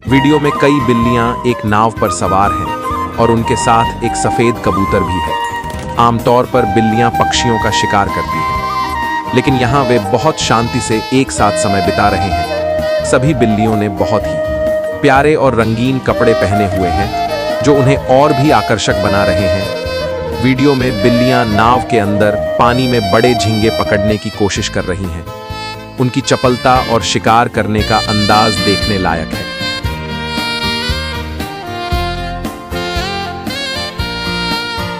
Video में कई बिल्लियां एक नाव पर सवार हैं और उनके साथ एक सफेद कबूतर भी है। आमतौर पर बिल्लियां पक्षियों का शिकार करती हैं, लेकिन यहाँ वे बहुत शांति से एक साथ समय बिता रहे हैं। सभी बिल्लियों ने बहुत ही प्यारे और रंगीन कपड़े पहने हुए हैं, जो उन्हें और भी आकर्षक बना रहे हैं। वीडियो में बिल्लियां नाव के अंदर पानी में बड़े झींगे पकड़ने की कोशिश कर रही हैं। उनकी चपलता और शिकार करने का अंदाज देखने लायक है।